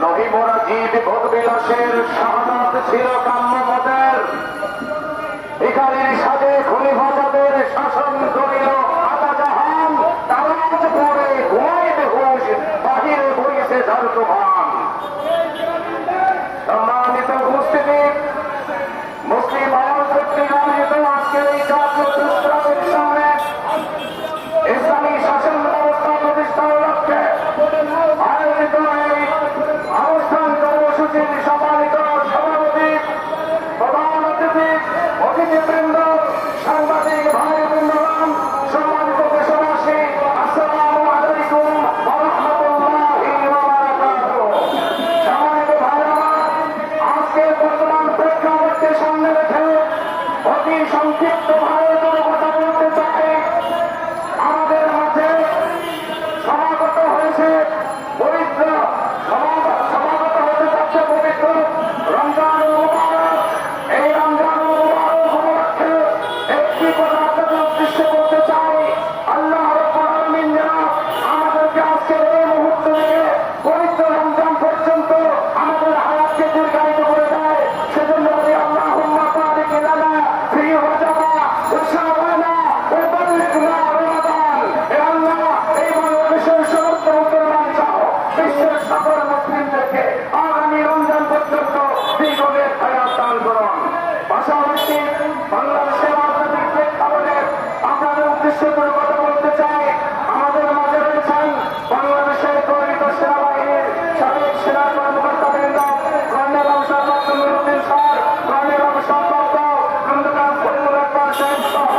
নহিমরা জীব ভোগবিলাসের শাহাদাত ছিল কাম্য পদের। ভিখারির সাজে খলিফাদের শাসন করিল আতা জাহান। তারাজ পরে ঘুমাই বেহুশ, বাহিরে বইছে ঝড় তুফান। সম্মানিত উপস্থিতি, মুসলিম আওয়াজ কর্তৃক আয়োজিত আজকের এই জাতীয় প্রস্তাবের সামনে ইসলামী শাসন ব্যবস্থা প্রতিষ্ঠার লক্ষ্যে আয়োজিত এই অনুষ্ঠান কর্মসূচির সম্মানিত সভাপতি, প্রধান অতিথি, অতিথিবৃন্দ, সাংবাদিক ভাই বৃন্দগণ, সম্মানিত দেশবাসী, আসসালামু আলাইকুম ওয়া রাহমাতুল্লাহি ওয়া বারাকাতুহু। সম্মানিত ভাইরা, আজকের বর্তমান প্রেক্ষাপটকে সামনে রেখে অতি সংক্ষিপ্ত ভাবে কথা বলতে চাই। আমাদের মাঝে সমাগত হয়েছে পবিত্র সমাগত হতে যাচ্ছে পবিত্র রমজান মুবারক। এই রমজান মুবারক উপলক্ষে একটি কথা আপনাদের উদ্দেশ্যে বলতে চাই। আল্লাহ রাব্বুল আলামিন যেন আমাদেরকে আজকের এই মুহূর্ত থেকে পবিত্র রমজান পর্যন্ত আমাদের হায়াতকে দীর্ঘায়িত করে দেয়। সেজন্য বলি আল্লাহুম্মা বারিক লানা ফি রজবা ওয়া শাবানা ওয়া বাল্লিগনা রমাদান। হে আল্লাহ, এই বাংলাদেশের সমস্ত মুসলমান সহ বিশ্বের সকল মুসলিমদেরকে আগামী রমজান পর্যন্ত দীর্ঘমেয়াদ হায়াত দান করুন। পাশাপাশি বাংলাদেশের রাজনৈতিক প্রেক্ষাপটে আপনাদের উদ্দেশ্যে করে কথা বলতে চাই। আমাদের মাঝে রয়েছেন বাংলাদেশের গঠিত সেনাবাহিনীর সাবেক সেনা কর্মকর্তাবৃন্দ, কর্নেল অবসর নুরুদ্দিন স্যার, কর্নেল অবসর খন্দকার ফজলুল আকবর সাহেব সহ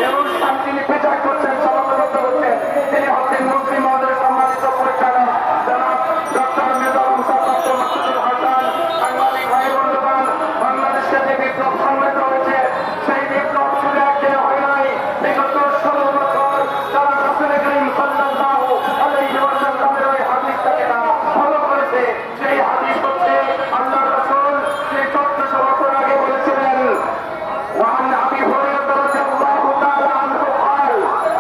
এবং তিনি বিচার করছেন, সমাপ্ত করছেন। তিনি হচ্ছেন মুসলিম মহোদয় সম্মানিত পরিচালক জনাব ডক্টর মেজর মুসাফর মাসুদুল হাসান। সাংবাদিক ভাই বন্ধুগণ, বাংলাদেশে যে বিপ্লব সংগঠিত হয়েছে, সেই বিপ্লব শুধু একদিন হয় নাই। বিগত 16 বছর যারা রাসূল করিম সাল্লাল্লাহু আলাইহি ওয়াসাল্লামের ওই হাদিসটাকে তারা ফলো করেছে। সেই হাদিস হচ্ছে আল্লাহর রাসূল যে 1400 বছর আগে বলেছিলেন, وعن ابي هريره رضي الله تعالى عنه قال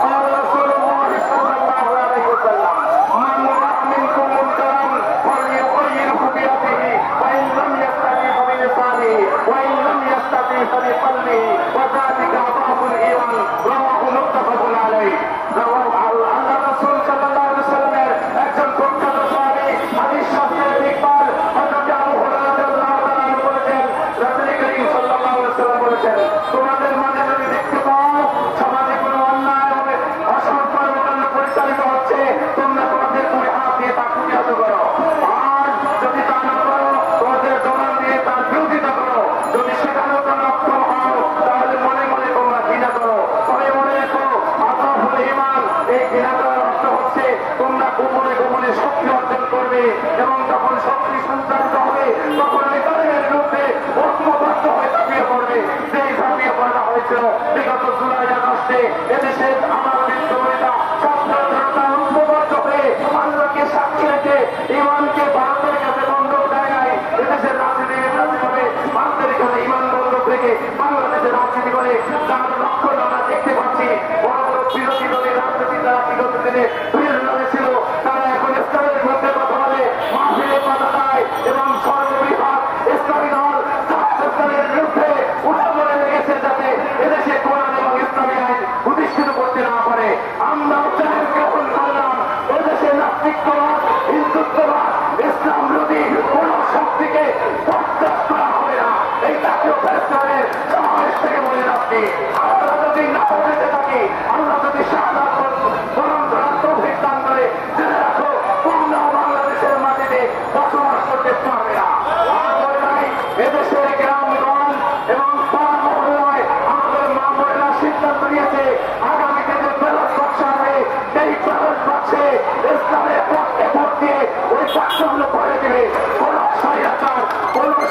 قال رسول الله صلى الله عليه وسلم من راى منكم منكرا فليغيره بيده وان لم يستطع فبلسانه وان لم يستطع فبقلبه وذلك اضعف الايمان رواه متفق عليه। আল্লাহ রাসূল সাল্লাল্লাহু আলাইহি ওয়াসাল্লামের একজন প্রখ্যাত সাহাবী হাদিস শাস্ত্রের ইকবাল হযরত আবু হুরায়রা রাদিয়াল্লাহু তাআলা আনহু বলেছেন, রাসূল করিম সাল্লাল্লাহু আলাইহি ওয়াসাল্লাম বলেছেন, তোমাদের মাঝে যদি দেখতে পাও সমাজে কোনো অন্যায় হবে, অসৎ কর্মকাণ্ড পরিচালিত হচ্ছে, তোমরা তোমাদের দুই হাত দিয়ে তা প্রতিহত করো। আর যদি তা না করো, তোমাদের জবান দিয়ে তার বিরোধিতা করো। যদি সেখানেও তোমরা অক্ষম হও, তাহলে মনে মনে তোমরা ঘৃণা করো। তবে মনে রেখো, আযাবুল ঈমান, এই ঘৃণা করার অর্থ হচ্ছে তোমরা গোপনে গোপনে শক্তি অর্জন করবে, এবং যখন শক্তি সঞ্চারিত হবে তখন ওই তাদের বিরুদ্ধে ঐক্যবদ্ধ হয়ে ঝাঁপিয়ে পড়বে। সেই ঝাঁপিয়ে পড়া হয়েছিল বিগত জুলাই আগস্টে। এদেশের আমার বিদ্রোহীরা ছাত্রতা ঐক্যবদ্ধ হয়ে আল্লাহকে সাক্ষী রেখে ইমানকে ভারতের কাছে বন্ধক দেয় নাই। এদেশের রাজনীতির কাছে করে ভারতের কাছে ইমান বন্ধক রেখে বাংলাদেশের রাজনীতি করে যার লক্ষ্য আমরা দেখতে পাচ্ছি। বড় বড় বিরোধী দলের রাজনীতি যারা বিগত দিনে বিরোধী ছিল, তারা এখন ইসলামের মধ্যে কথা বলে, মাহফিলে কথা দেয়, এবং সর্ববৃহৎ ইসলামী দল ইসলামের বিরুদ্ধে উঠে পড়ে লেগেছে, যাতে এদেশে কোরআন এবং ইসলামী আইন প্রতিষ্ঠিত করতে না পারে। আমরা চ্যালেঞ্জ গ্রহণ করলাম, এদেশে নাস্তিকবাদ, হিন্দুত্ববাদ, ইসলাম বিরোধী কোন শক্তিকে বরদাস্ত করা হবে না। এই জাতীয় ফেস্টিভ্যালের সমাবেশ থেকে বলে রাখছি, আমরা যদি না বলতে থাকি, আমরা যদি শাহাদাত বরণ করার তৌফিক দান করে, জেনে রাখো তোমরাও বাংলাদেশের মাটিতে বসবাস করতে পারবে না। এদেশের গ্রামগঞ্জ এবং পাড়া মহল্লায় আমাদের মা বোনেরা সিদ্ধান্ত নিয়েছে, আগামীতে যে ব্যালট বাক্স হবে, সেই ব্যালট বাক্সে ইসলামের পক্ষে ভোট দিয়ে ওই বাক্সগুলো ভরে দেবে। কোন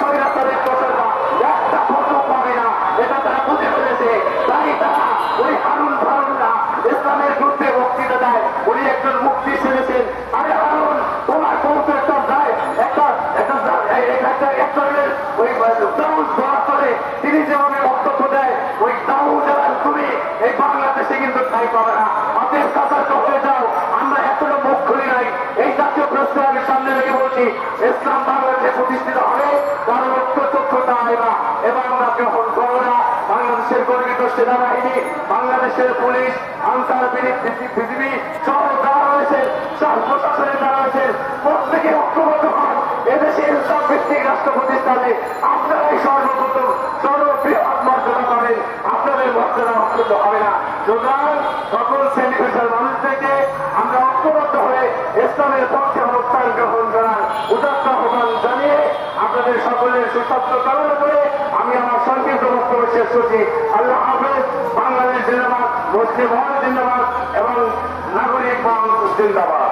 স্বৈরাচারের প্রচারণা একটা ভোটও পাবে না, এটা তারা বুঝে ফেলেছে। তাই তারা ওই হারুন ফারুনরা ইসলামের বিরুদ্ধে বক্তৃতা দেয়। উনি একজন মুফতি সেরেছেন। আরে হারুন, তোমার বউতে একটা যায় একটা ওই দাউদ ধরা করে তিনি যেভাবে বক্তব্য দেয়, ওই দাউদ তুমি এই বাংলাদেশে কিন্তু ঠাই পাবে না। অতএব সতর্ক হয়ে যাও। আমরা এখনো করছি, ইসলাম বাংলাদেশে প্রতিষ্ঠিত হবে, কারণ ঐক্যচক্ষতা এবং আমরা গ্রহণ করবো না। বাংলাদেশের গর্বিত সেনাবাহিনী, বাংলাদেশের পুলিশ, আনসার বিজিবি সহ যারা রয়েছে, প্রশাসনের যারা রয়েছে, প্রত্যেকে ঐক্যবদ্ধ হন। এদেশে ইসলাম ভিত্তিক রাষ্ট্র প্রতিষ্ঠানে আপনারাই সর্বপ্রথম সর্ববৃহৎ মর্যাদা পাবেন, আপনাদের মর্যাদা অত্যন্ত হবে না। সুতরাং সকল শ্রেণী পেশার মানুষদেরকে আমরা ঐক্যবদ্ধ হয়ে ইসলামের পক্ষে অবস্থান গ্রহণ করার উদাত্ত আহ্বান জানিয়ে আপনাদের সকলের সুস্বাস্থ্য কামনা করে আমি আমার সংক্ষিপ্ত বক্তব্য শেষ করছি। আল্লাহ হাফেজ। বাংলাদেশ জিন্দাবাদ, মুসলিম হল জিন্দাবাদ এবং নাগরিক মানুষ জিন্দাবাদ।